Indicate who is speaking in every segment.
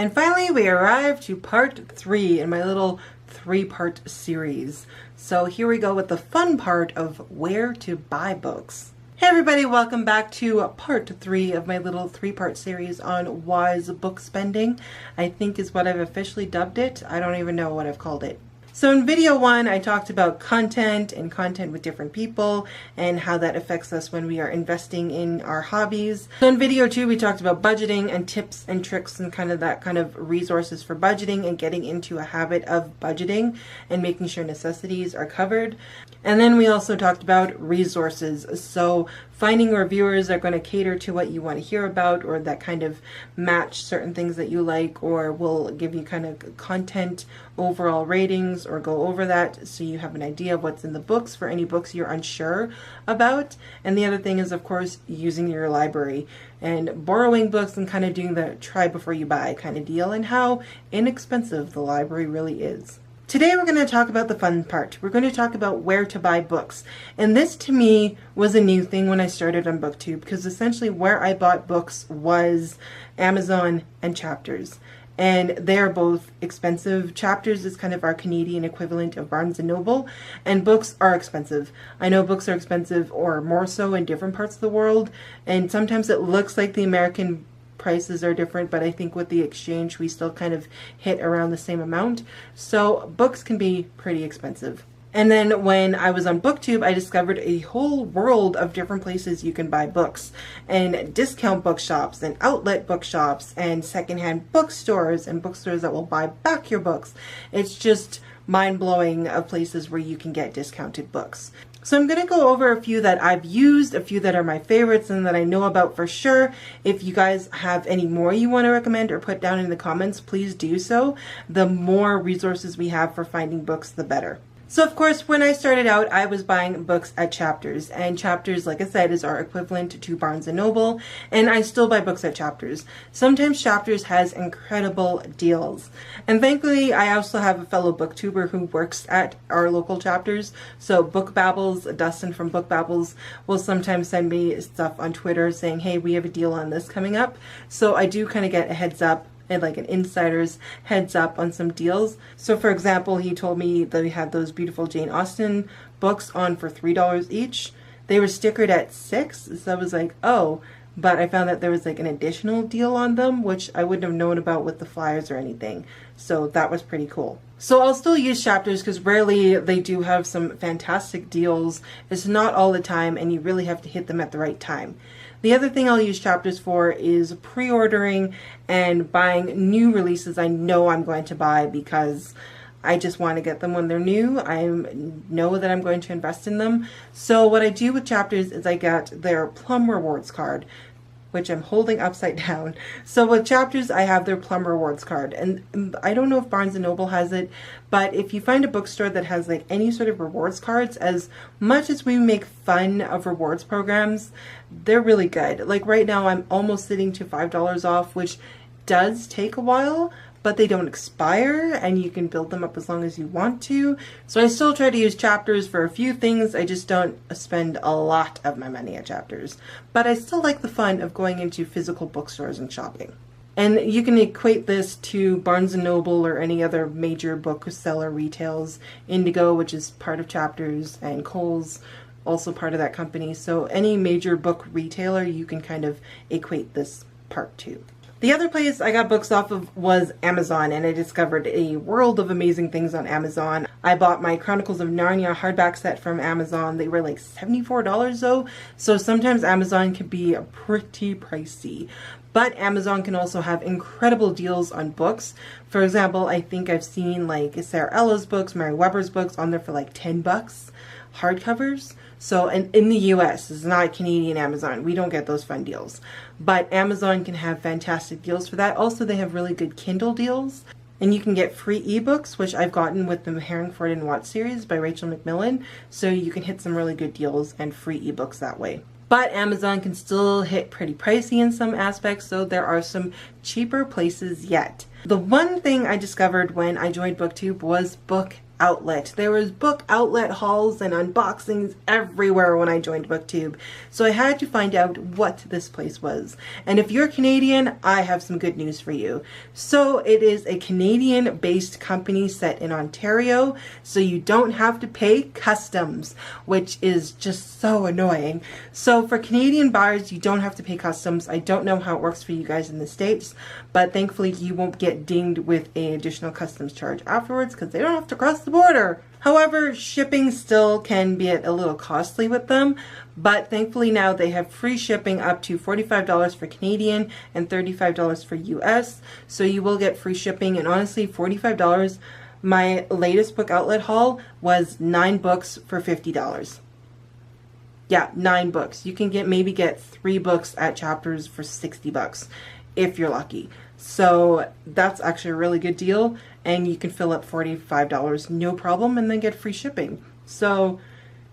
Speaker 1: And finally, we arrived to part 3 in my little 3-part series. So here we go with the fun part of where to buy books. Hey everybody, welcome back to part 3 of my little 3-part series on wise book spending. I think is what I've officially dubbed it. I don't even know what I've called it. So in video 1, I talked about content and content with different people and how that affects us when we are investing in our hobbies. So in video 2, we talked about budgeting and tips and tricks and kind of resources for budgeting and getting into a habit of budgeting and making sure necessities are covered. And then we also talked about resources. So finding reviewers that are going to cater to what you want to hear about or that kind of match certain things that you like or will give you kind of content overall ratings or go over that so you have an idea of what's in the books for any books you're unsure about. And the other thing is, of course, using your library and borrowing books and kind of doing the try before you buy kind of deal and how inexpensive the library really is. Today we're going to talk about the fun part. We're going to talk about where to buy books. And this to me was a new thing when I started on BookTube because essentially where I bought books was Amazon and Chapters. And they are both expensive. Chapters is kind of our Canadian equivalent of Barnes & Noble, and books are expensive. I know books are expensive or more so in different parts of the world, and sometimes it looks like the American prices are different, but I think with the exchange we still kind of hit around the same amount. So books can be pretty expensive. And then when I was on BookTube, I discovered a whole world of different places you can buy books, and discount bookshops and outlet bookshops and secondhand bookstores and bookstores that will buy back your books. It's just mind-blowing of places where you can get discounted books. So I'm going to go over a few that I've used, a few that are my favorites and that I know about for sure. If you guys have any more you want to recommend or put down in the comments, please do so. The more resources we have for finding books, the better. So of course, when I started out, I was buying books at Chapters, and Chapters, like I said, is our equivalent to Barnes & Noble, and I still buy books at Chapters. Sometimes Chapters has incredible deals, and thankfully, I also have a fellow booktuber who works at our local Chapters, so Book Babbles, Dustin from Book Babbles, will sometimes send me stuff on Twitter saying, hey, we have a deal on this coming up, so I do kind of get a heads up and like an insider's heads up on some deals. So for example, he told me that we had those beautiful Jane Austen books on for $3 each. They were stickered at $6, so I was like, oh, but I found that there was like an additional deal on them, which I wouldn't have known about with the flyers or anything. So that was pretty cool. So I'll still use Chapters because rarely they do have some fantastic deals. It's not all the time, and you really have to hit them at the right time. The other thing I'll use Chapters for is pre-ordering and buying new releases I know I'm going to buy because I just want to get them when they're new. I know that I'm going to invest in them. So what I do with Chapters is I get their Plum Rewards card, which I'm holding upside down. So with Chapters, I have their Plum Rewards card. And I don't know if Barnes & Noble has it, but if you find a bookstore that has like any sort of rewards cards, as much as we make fun of rewards programs, they're really good. Like right now, I'm almost sitting to $5 off, which does take a while, but they don't expire and you can build them up as long as you want to. So I still try to use Chapters for a few things. I just don't spend a lot of my money at Chapters. But I still like the fun of going into physical bookstores and shopping. And you can equate this to Barnes & Noble or any other major bookseller retails. Indigo, which is part of Chapters, and Kohl's, also part of that company. So any major book retailer, you can kind of equate this part to. The other place I got books off of was Amazon, and I discovered a world of amazing things on Amazon. I bought my Chronicles of Narnia hardback set from Amazon. They were like $74 though, so sometimes Amazon can be pretty pricey. But Amazon can also have incredible deals on books. For example, I think I've seen like Sarah Ella's books, Mary Weber's books on there for like $10 hardcovers. So in the US, it's not Canadian Amazon. We don't get those fun deals. But Amazon can have fantastic deals for that. Also, they have really good Kindle deals. And you can get free ebooks, which I've gotten with the Herringford and Watt series by Rachel McMillan. So you can hit some really good deals and free ebooks that way. But Amazon can still hit pretty pricey in some aspects, so there are some cheaper places yet. The one thing I discovered when I joined BookTube was book outlet. There was book outlet hauls and unboxings everywhere when I joined BookTube. So I had to find out what this place was. And if you're Canadian, I have some good news for you. So it is a Canadian-based company set in Ontario, so you don't have to pay customs, which is just so annoying. So for Canadian buyers, you don't have to pay customs. I don't know how it works for you guys in the States, but thankfully you won't get dinged with an additional customs charge afterwards because they don't have to cross the border. However, shipping still can be a little costly with them, but thankfully now they have free shipping up to $45 for Canadian and $35 for US. So you will get free shipping, and honestly, $45. My latest book outlet haul was 9 books for $50. Yeah, 9 books. You can maybe get 3 books at Chapters for $60 if you're lucky. So that's actually a really good deal, and you can fill up $45 no problem and then get free shipping. So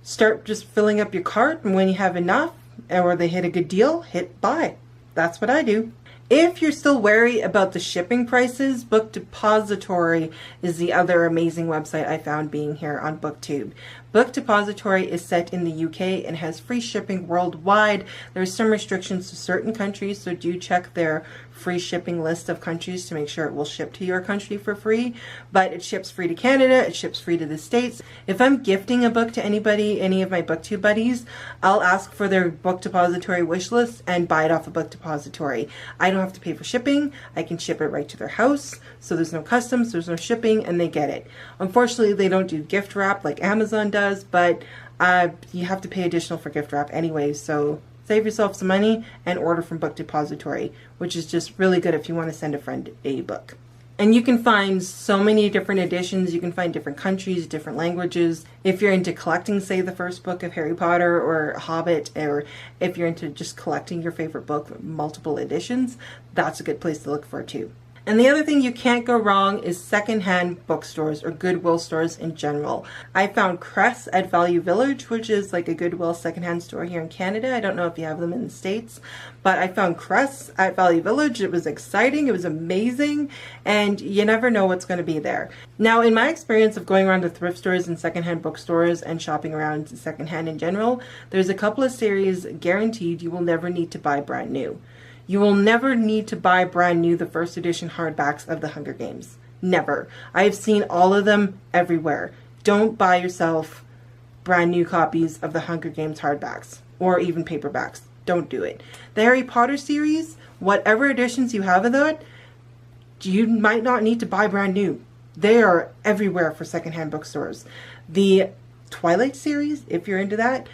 Speaker 1: start just filling up your cart, and when you have enough or they hit a good deal, hit buy. That's what I do. If you're still wary about the shipping prices, Book Depository is the other amazing website I found being here on BookTube. Book Depository is set in the UK and has free shipping worldwide. There's some restrictions to certain countries, so do check their free shipping list of countries to make sure it will ship to your country for free. But it ships free to Canada, it ships free to the States. If I'm gifting a book to anybody, any of my BookTube buddies, I'll ask for their Book Depository wish list and buy it off of Book Depository. I don't have to pay for shipping. I can ship it right to their house, so there's no customs, there's no shipping, and they get it. Unfortunately, they don't do gift wrap like Amazon does, but you have to pay additional for gift wrap anyway, so save yourself some money and order from Book Depository, which is just really good if you want to send a friend a book. And you can find so many different editions. You can find different countries, different languages. If you're into collecting, say, the first book of Harry Potter or Hobbit, or if you're into just collecting your favorite book, multiple editions, that's a good place to look for too. And the other thing you can't go wrong is secondhand bookstores or Goodwill stores in general. I found Cress at Value Village, which is like a Goodwill secondhand store here in Canada. I don't know if you have them in the States, but I found Cress at Value Village. It was exciting, it was amazing, and you never know what's going to be there. Now, in my experience of going around to thrift stores and secondhand bookstores and shopping around secondhand in general, there's a couple of series guaranteed you will never need to buy brand new. You will never need to buy brand new the first edition hardbacks of the Hunger Games. Never. I have seen all of them everywhere. Don't buy yourself brand new copies of the Hunger Games hardbacks or even paperbacks. Don't do it. The Harry Potter series, whatever editions you have of that, you might not need to buy brand new. They are everywhere for secondhand bookstores. The Twilight series, if you're into that,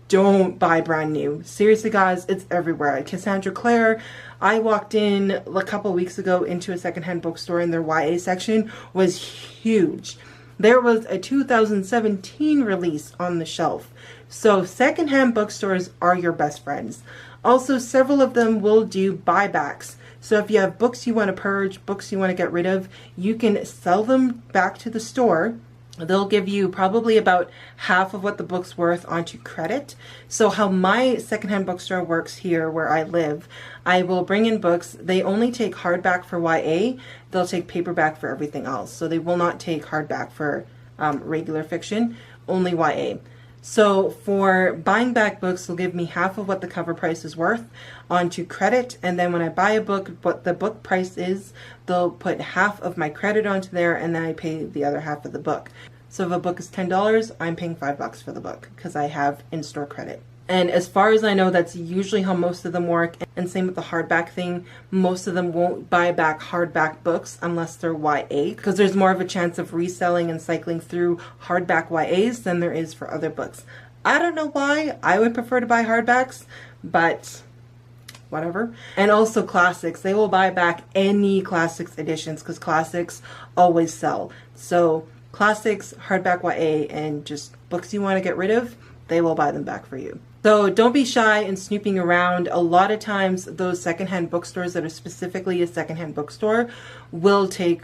Speaker 1: don't buy brand new. Seriously, guys, it's everywhere. Cassandra Clare, I walked in a couple weeks ago into a secondhand bookstore, and their YA section was huge. There was a 2017 release on the shelf. So secondhand bookstores are your best friends. Also, several of them will do buybacks. So if you have books you want to purge, books you want to get rid of, you can sell them back to the store. They'll give you probably about half of what the book's worth onto credit. So how my secondhand bookstore works here where I live, I will bring in books. They only take hardback for YA. They'll take paperback for everything else. So they will not take hardback for regular fiction, only YA. So for buying back books, they'll give me half of what the cover price is worth onto credit. And then when I buy a book, what the book price is, they'll put half of my credit onto there, and then I pay the other half of the book. So if a book is $10, I'm paying $5 for the book because I have in-store credit. And as far as I know, that's usually how most of them work. And same with the hardback thing. Most of them won't buy back hardback books unless they're YA, because there's more of a chance of reselling and cycling through hardback YAs than there is for other books. I don't know why. I would prefer to buy hardbacks, but whatever. And also classics. They will buy back any classics editions because classics always sell. So classics, hardback YA, and just books you want to get rid of, they will buy them back for you. So don't be shy in snooping around. A lot of times those secondhand bookstores that are specifically a secondhand bookstore will take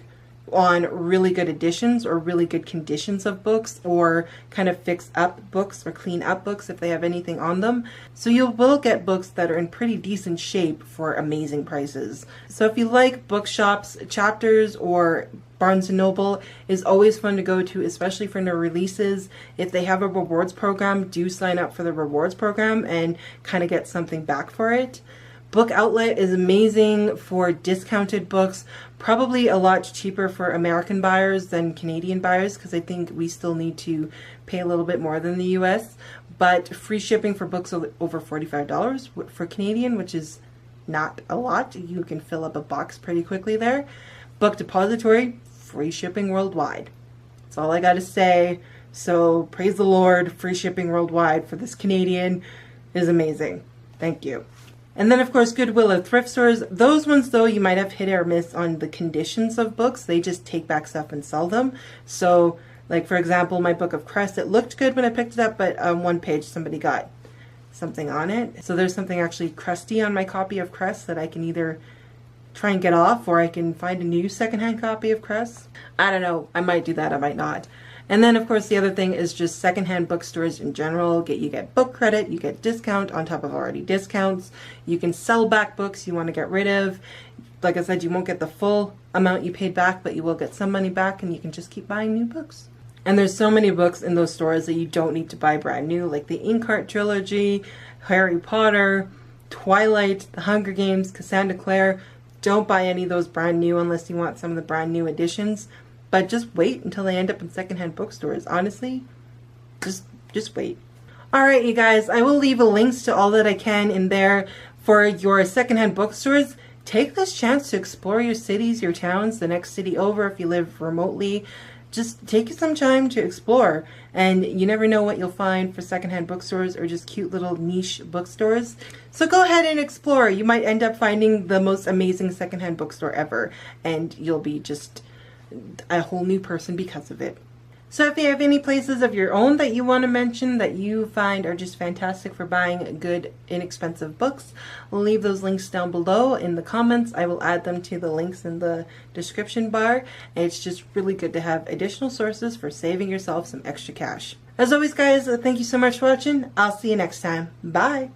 Speaker 1: on really good editions or really good conditions of books, or kind of fix up books or clean up books if they have anything on them. So you will get books that are in pretty decent shape for amazing prices. So if you like bookshops, Chapters or Barnes & Noble is always fun to go to, especially for new releases. If they have a rewards program, do sign up for the rewards program and kind of get something back for it. Book Outlet is amazing for discounted books, probably a lot cheaper for American buyers than Canadian buyers, because I think we still need to pay a little bit more than the US, but free shipping for books over $45 for Canadian, which is not a lot. You can fill up a box pretty quickly there. Book Depository, free shipping worldwide. That's all I gotta say. So praise the Lord, free shipping worldwide for this Canadian is amazing. Thank you. And then, of course, Goodwill or thrift stores. Those ones, though, you might have hit or miss on the conditions of books. They just take back stuff and sell them. So, like, for example, my book of Crest, it looked good when I picked it up, but on one page somebody got something on it. So there's something actually crusty on my copy of Crest that I can either try and get off, or I can find a new secondhand copy of Crest. I don't know. I might do that. I might not. And then, of course, the other thing is just secondhand bookstores in general. You get book credit, you get discount on top of already discounts. You can sell back books you want to get rid of. Like I said, you won't get the full amount you paid back, but you will get some money back, and you can just keep buying new books. And there's so many books in those stores that you don't need to buy brand new, like the Inkheart trilogy, Harry Potter, Twilight, The Hunger Games, Cassandra Clare. Don't buy any of those brand new unless you want some of the brand new editions. But just wait until they end up in secondhand bookstores. Honestly, just wait. Alright, you guys, I will leave links to all that I can in there for your secondhand bookstores. Take this chance to explore your cities, your towns, the next city over if you live remotely. Just take some time to explore, and you never know what you'll find for secondhand bookstores or just cute little niche bookstores. So go ahead and explore. You might end up finding the most amazing secondhand bookstore ever, and you'll be just a whole new person because of it. So if you have any places of your own that you want to mention that you find are just fantastic for buying good, inexpensive books, leave those links down below in the comments. I will add them to the links in the description bar. And it's just really good to have additional sources for saving yourself some extra cash. As always, guys, thank you so much for watching. I'll see you next time. Bye!